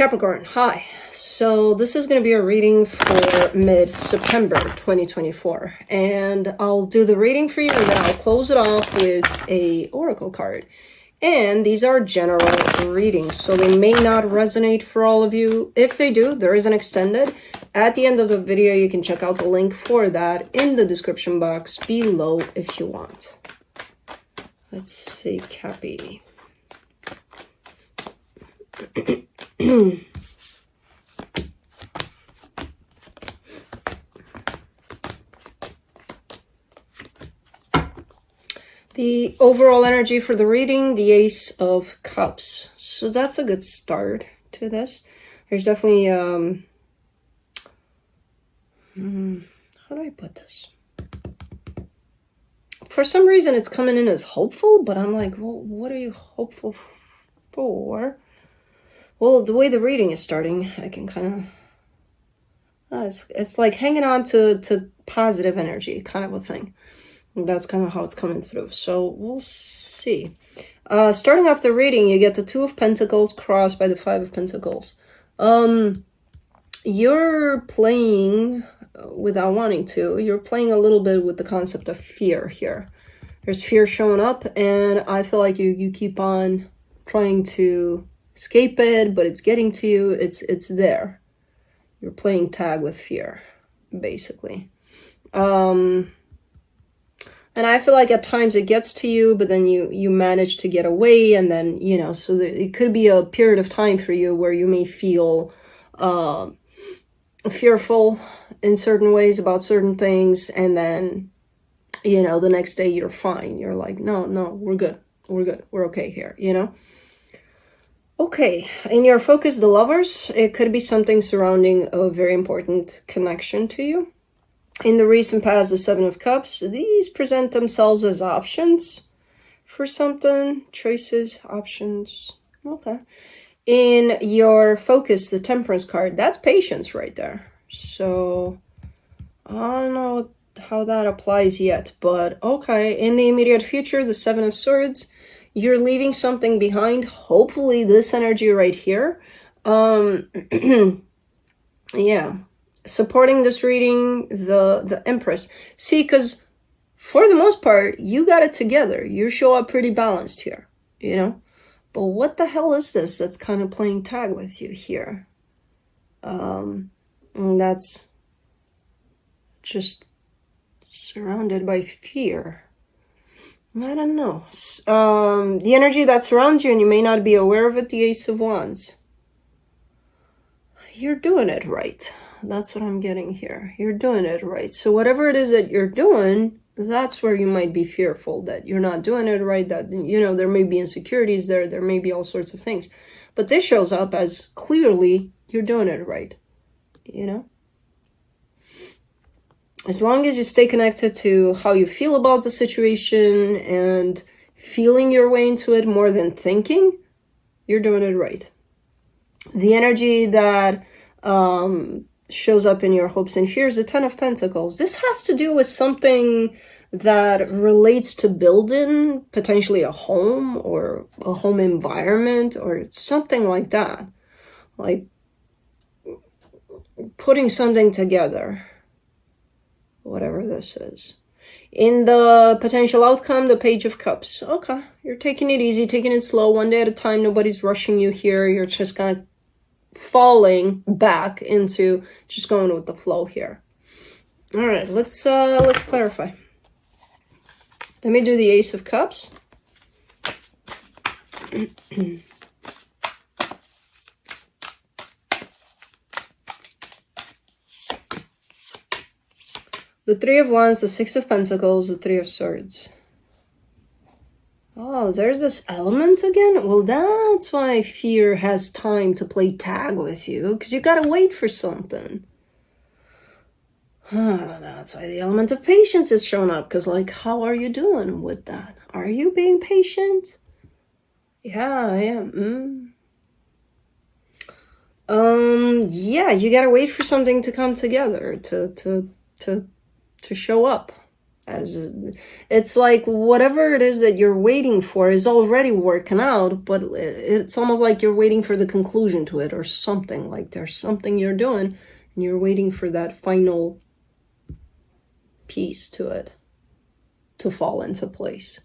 Capricorn, hi. So this is going to be a reading for mid-September 2024. And I'll do the reading for you and then I'll close it off with a oracle card. And these are general readings, so they may not resonate for all of you. If they do, there is an extended. At the end of the video, you can check out the link for that in the description box below if you want. Let's see, Cappy. The overall energy for the reading, the Ace of Cups. So that's a good start to this. There's definitely, how do I put this? For some reason, it's coming in as hopeful, but I'm like, well, what are you hopeful for? Well, the way the reading is starting, I can kind of, it's like hanging on to positive energy kind of a thing. That's kind of how it's coming through. So we'll see. Starting off the reading, you get the Two of Pentacles crossed by the Five of Pentacles. You're playing, without wanting to, you're playing a little bit with the concept of fear here. There's fear showing up, and I feel like you keep on trying to escape it, but it's getting to you. It's there. You're playing tag with fear, basically. And I feel like at times it gets to you, but then you manage to get away, and then, you know, so it could be a period of time for you where you may feel fearful in certain ways about certain things, and then, you know, the next day you're fine. You're like, no, we're good. We're okay here, you know? Okay, in your focus, the Lovers, it could be something surrounding a very important connection to you. In the recent past, the Seven of Cups, these present themselves as options for something, choices, options. Okay. In your focus, the Temperance card, that's patience right there. So I don't know how that applies yet, but okay. In the immediate future, the Seven of Swords, you're leaving something behind. Hopefully this energy right here. Yeah. Supporting this reading, the Empress. See, because for the most part, you got it together. You show up pretty balanced here, you know? But what the hell is this that's kind of playing tag with you here? And that's just surrounded by fear. I don't know. The energy that surrounds you, and you may not be aware of it, the Ace of Wands. You're doing it right. That's what I'm getting here. You're doing it right. So whatever it is that you're doing, that's where you might be fearful that you're not doing it right, that, you know, there may be insecurities there, there may be all sorts of things. But this shows up as clearly you're doing it right, you know? As long as you stay connected to how you feel about the situation and feeling your way into it more than thinking, you're doing it right. The energy that shows up in your hopes and fears, the Ten of Pentacles. This has to do with something that relates to building, potentially a home or a home environment or something like that. Like putting something together, whatever this is. In the potential outcome, the Page of Cups. Okay, you're taking it easy, taking it slow, one day at a time. Nobody's rushing you here. You're just kind of falling back into just going with the flow here. All right, let's clarify. Let me do the Ace of Cups. The Three of Wands, the Six of Pentacles, the Three of Swords. Oh, there's this element again? Well, that's why fear has time to play tag with you, because you gotta wait for something. That's why the element of patience is showing up, because, like, how are you doing with that? Are you being patient? Yeah, I am. Yeah, you gotta wait for something to come together, to show up. It's like whatever it is that you're waiting for is already working out, but it's almost like you're waiting for the conclusion to it or something. Like there's something you're doing and you're waiting for that final piece to it to fall into place.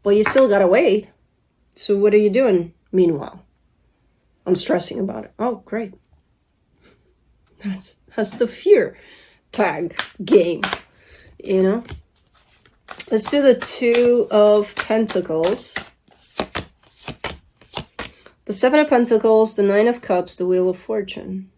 But you still gotta wait. So what are you doing meanwhile? I'm stressing about it. Oh, great. That's the fear tag game, you know? Let's do the Two of Pentacles. The Seven of Pentacles, the Nine of Cups, the Wheel of Fortune.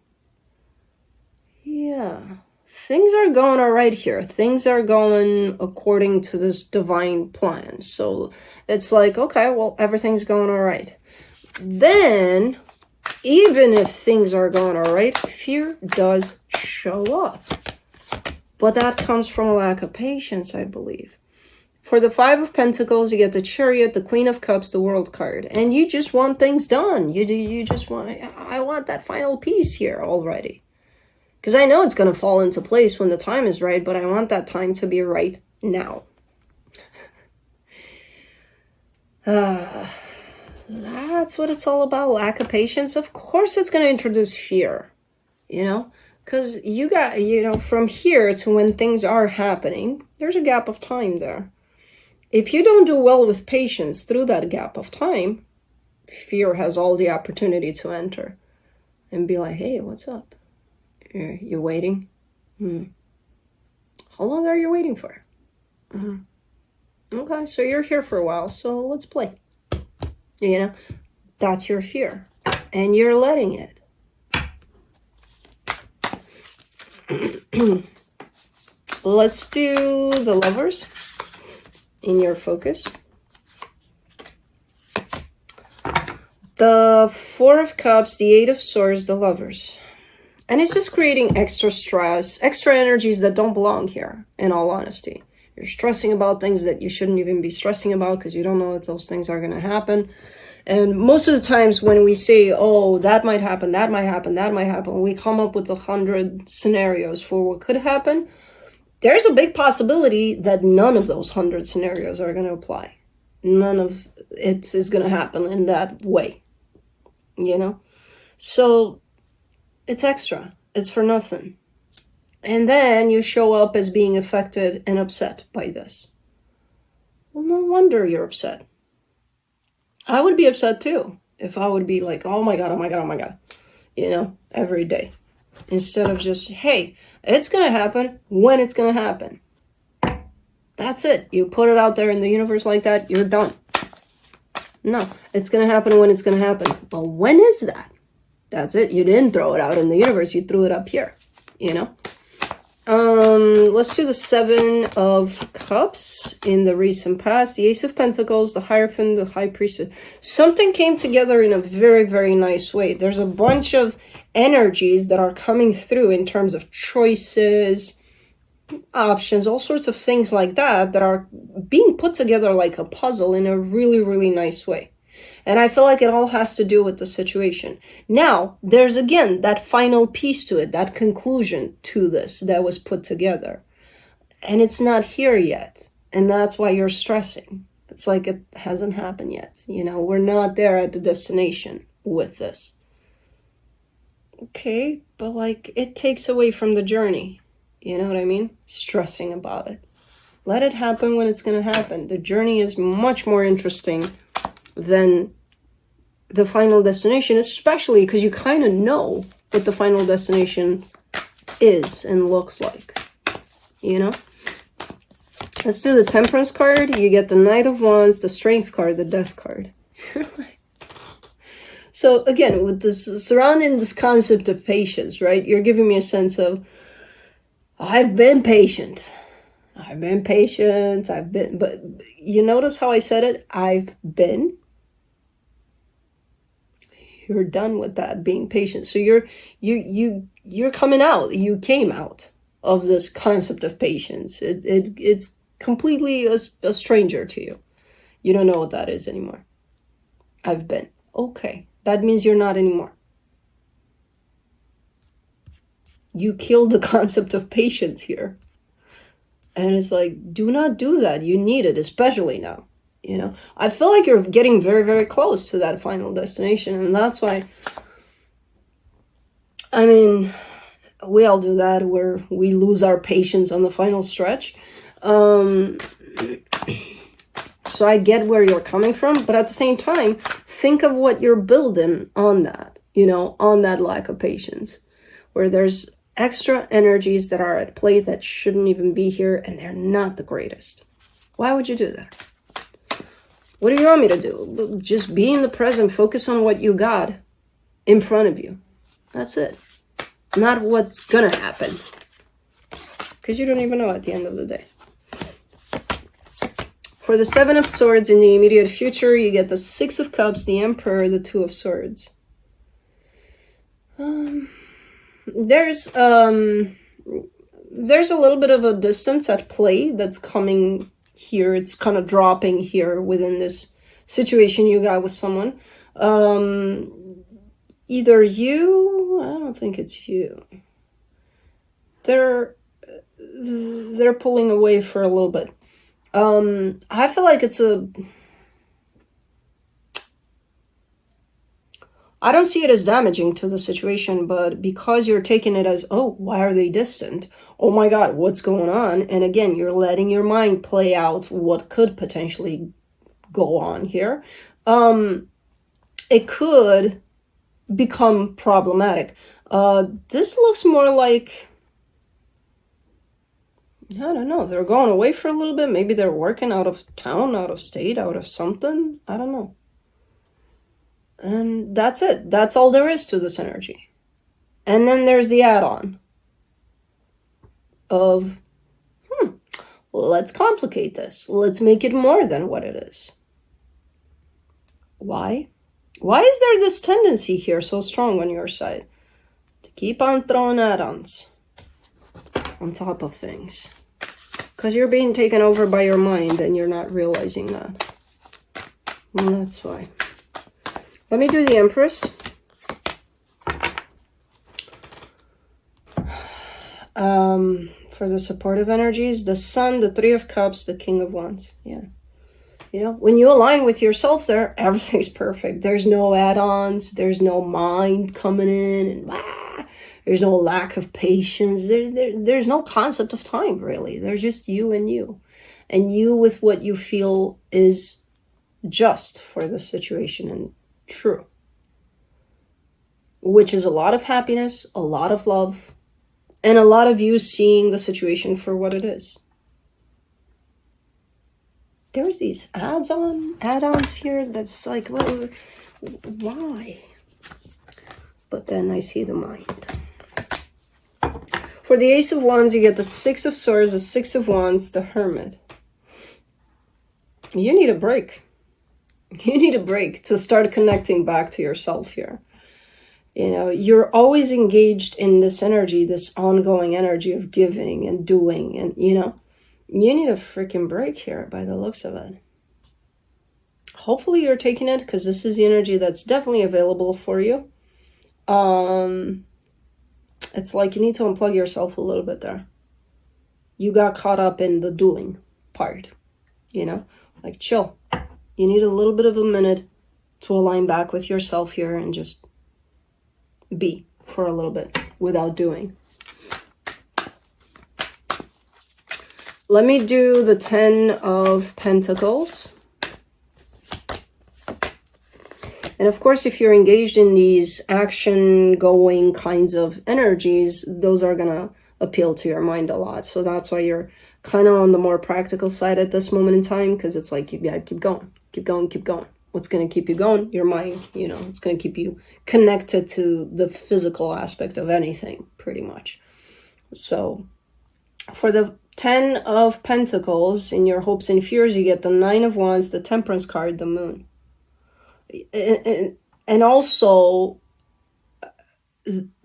Yeah. Things are going all right here. Things are going according to this divine plan. So it's like, okay, well, everything's going all right. Then, even if things are going all right, fear does show up. But that comes from a lack of patience, I believe. For the Five of Pentacles, you get the Chariot, the Queen of Cups, the World card. And you just want things done. You just want, I want that final piece here already. Because I know it's going to fall into place when the time is right, but I want that time to be right now. That's what it's all about. Lack of patience. Of course it's going to introduce fear, you know, because you got, you know, from here to when things are happening, there's a gap of time there. If you don't do well with patience through that gap of time, fear has all the opportunity to enter and be like, hey, what's up? You're waiting? How long are you waiting for? Okay, so you're here for a while, so let's play. You know, that's your fear. And you're letting it. Let's do the Lovers in your focus. The Four of Cups, the Eight of Swords, the Lovers. And it's just creating extra stress, extra energies that don't belong here, in all honesty. You're stressing about things that you shouldn't even be stressing about because you don't know if those things are going to happen. And most of the times when we say, oh, that might happen, that might happen, that might happen, we come up with 100 scenarios for what could happen. There's a big possibility that none of those 100 scenarios are going to apply. None of it is going to happen in that way, you know? So it's extra. It's for nothing. And then you show up as being affected and upset by this. Well, no wonder you're upset. I would be upset too if I would be like, oh my God, oh my God, oh my God, you know, every day. Instead of just, hey, it's going to happen when it's going to happen. That's it. You put it out there in the universe like that, you're done. No, it's going to happen when it's going to happen. But when is that? That's it. You didn't throw it out in the universe. You threw it up here, you know? Let's do the Seven of Cups in the recent past. The Ace of Pentacles, the Hierophant, the High Priestess. Something came together in a very, very nice way. There's a bunch of energies that are coming through in terms of choices, options, all sorts of things like that that are being put together like a puzzle in a really, really nice way. And I feel like it all has to do with the situation. Now, there's again that final piece to it, that conclusion to this that was put together. And it's not here yet. And that's why you're stressing. It's like it hasn't happened yet. You know, we're not there at the destination with this. Okay, but like it takes away from the journey. You know what I mean? Stressing about it. Let it happen when it's going to happen. The journey is much more interesting than the final destination, especially because you kind of know what the final destination is and looks like, you know? Let's do the Temperance card. You get the Knight of Wands, the Strength card, the Death card. So again, with this surrounding this concept of patience, right? You're giving me a sense of, I've been patient. I've been patient. But you notice how I said it? I've been. You're done with that being patient. So you're coming out. You came out of this concept of patience. It's completely a stranger to you. You don't know what that is anymore. I've been. Okay. That means you're not anymore. You killed the concept of patience here. And it's like, do not do that. You need it, especially now. I feel like you're getting very, very close to that final destination. And that's why, I mean, we all do that where we lose our patience on the final stretch. So I get where you're coming from, but at the same time, think of what you're building on that, on that lack of patience, where there's extra energies that are at play that shouldn't even be here, and they're not the greatest. Why would you do that? What do you want me to do? Just be in the present, focus on what you got in front of you. That's it. Not what's gonna happen. Because you don't even know at the end of the day. For the Seven of Swords in the immediate future, you get the Six of Cups, the Emperor, the Two of Swords. There's a little bit of a distance at play that's coming here. It's kind of dropping here within this situation you got with someone. Either you, I don't think it's you. They're pulling away for a little bit. I feel like I don't see it as damaging to the situation, but because you're taking it as, oh, why are they distant? Oh my God, what's going on? And again, you're letting your mind play out what could potentially go on here. It could become problematic. This looks more like, I don't know, they're going away for a little bit. Maybe they're working out of town, out of state, out of something. I don't know. And that's it. That's all there is to this energy. And then there's the add-on of, let's complicate this. Let's make it more than what it is. Why? Why is there this tendency here so strong on your side to keep on throwing add-ons on top of things? Because you're being taken over by your mind and you're not realizing that. And that's why. Let me do the Empress. For the supportive energies, the Sun, the Three of Cups, the King of Wands. Yeah. When you align with yourself there, everything's perfect. There's no add-ons. There's no mind coming in and there's no lack of patience. There's no concept of time, really. There's just you. And you with what you feel is just for the situation and true. Which is a lot of happiness, a lot of love, and a lot of you seeing the situation for what it is. There's these add-ons here that's like, why? But then I see the mind. For the Ace of Wands, you get the Six of Swords, the Six of Wands, the Hermit. You need a break. You need a break to start connecting back to yourself here. You're always engaged in this energy, this ongoing energy of giving and doing. And, you need a freaking break here by the looks of it. Hopefully you're taking it because this is the energy that's definitely available for you. It's like you need to unplug yourself a little bit there. You got caught up in the doing part, like chill. You need a little bit of a minute to align back with yourself here and just be for a little bit without doing. Let me do the 10 of Pentacles. And of course, if you're engaged in these action-going kinds of energies, those are going to appeal to your mind a lot. So that's why you're kind of on the more practical side at this moment in time, because it's like you got to keep going, keep going, keep going. What's going to keep you going? Your mind, it's going to keep you connected to the physical aspect of anything, pretty much. So for the 10 of Pentacles, in your hopes and fears, you get the 9 of Wands, the Temperance card, the Moon. And also,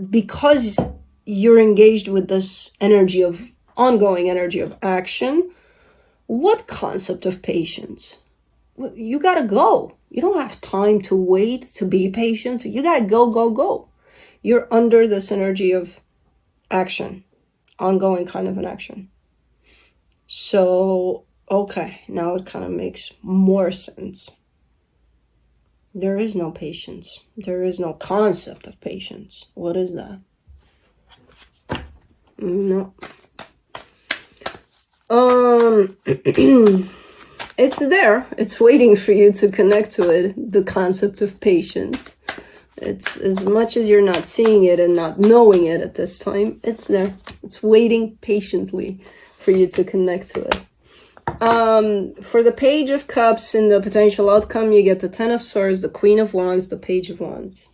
because you're engaged with this energy of ongoing energy of action, what concept of patience? You gotta go. You don't have time to wait to be patient. You gotta go, go, go. You're under this energy of action, ongoing kind of an action. So, okay, now it kind of makes more sense. There is no patience. There is no concept of patience. What is that? No. It's there. It's waiting for you to connect to it, the concept of patience. It's as much as you're not seeing it and not knowing it at this time, it's there. It's waiting patiently for you to connect to it. For the Page of Cups in the potential outcome, you get the Ten of Swords, the Queen of Wands, the Page of Wands.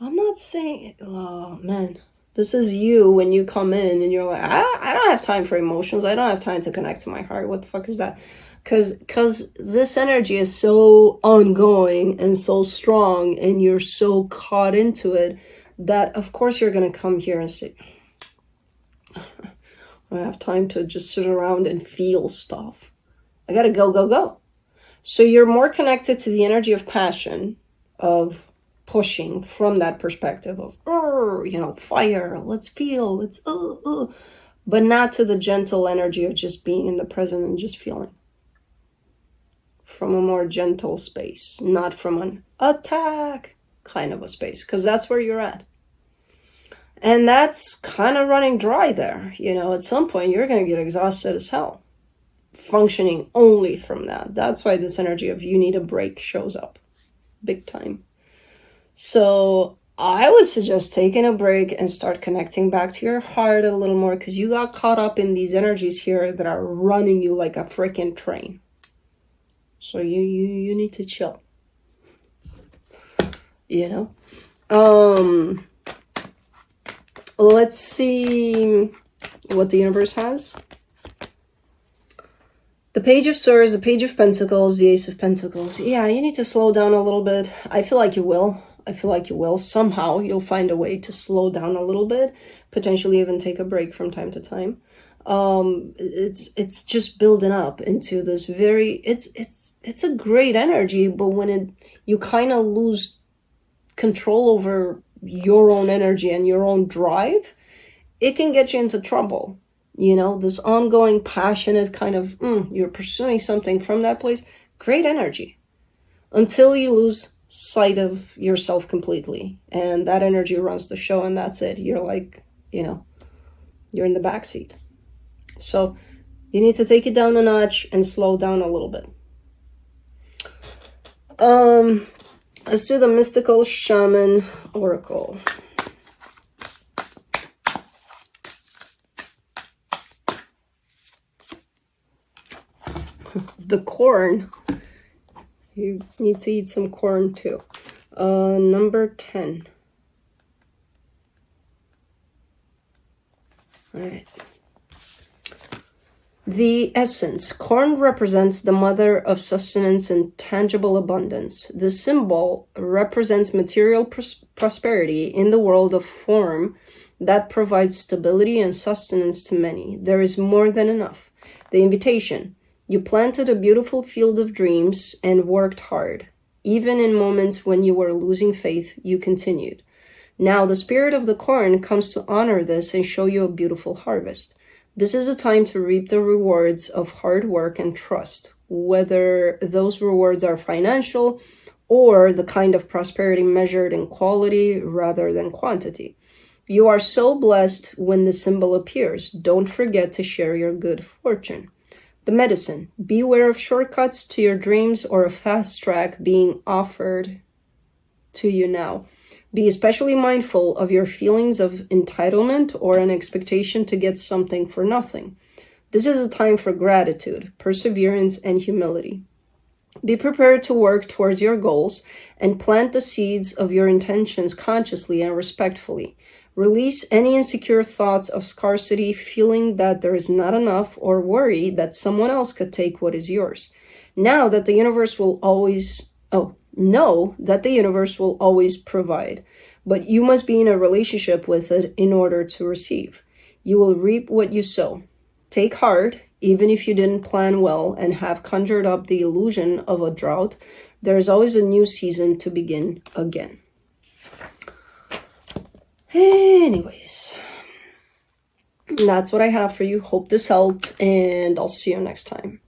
I'm not saying, oh man, this is you when you come in and you're like, I don't have time for emotions. I don't have time to connect to my heart. What the fuck is that? Because this energy is so ongoing and so strong and you're so caught into it that of course you're going to come here and say, I don't have time to just sit around and feel stuff. I got to go. So you're more connected to the energy of passion, of pushing from that perspective of, fire, let's feel, let's, but not to the gentle energy of just being in the present and just feeling. From a more gentle space, not from an attack kind of a space, because that's where you're at. And that's kind of running dry there. At some point, you're going to get exhausted as hell. Functioning only from that. That's why this energy of you need a break shows up. Big time. So I would suggest taking a break and start connecting back to your heart a little more, because you got caught up in these energies here that are running you like a freaking train. So you need to chill. Let's see what the universe has. The Page of Swords, the Page of Pentacles, the Ace of Pentacles. Yeah, you need to slow down a little bit. I feel like you will. Somehow you'll find a way to slow down a little bit, potentially even take a break from time to time. It's just building up into this very, it's a great energy, but when you kind of lose control over your own energy and your own drive, it can get you into trouble. This ongoing passionate kind of, you're pursuing something from that place, great energy, until you lose sight of yourself completely. And that energy runs the show and that's it. You're like, you're in the backseat. So you need to take it down a notch and slow down a little bit. Let's do the Mystical Shaman Oracle. The corn. You need to eat some corn too. Number 10. All right. The essence. Corn represents the mother of sustenance and tangible abundance. The symbol represents material prosperity in the world of form that provides stability and sustenance to many. There is more than enough. The invitation. You planted a beautiful field of dreams and worked hard. Even in moments when you were losing faith, you continued. Now the spirit of the corn comes to honor this and show you a beautiful harvest. This is a time to reap the rewards of hard work and trust, whether those rewards are financial or the kind of prosperity measured in quality rather than quantity. You are so blessed when the symbol appears. Don't forget to share your good fortune. The medicine. Beware of shortcuts to your dreams or a fast track being offered to you now. Be especially mindful of your feelings of entitlement or an expectation to get something for nothing. This is a time for gratitude, perseverance, and humility. Be prepared to work towards your goals and plant the seeds of your intentions consciously and respectfully. Release any insecure thoughts of scarcity, feeling that there is not enough, or worry that someone else could take what is yours. Know that the universe will always provide, but you must be in a relationship with it in order to receive. You will reap what you sow. Take heart, even if you didn't plan well and have conjured up the illusion of a drought. There is always a new season to begin again. Anyways, that's what I have for you. Hope this helped, and I'll see you next time.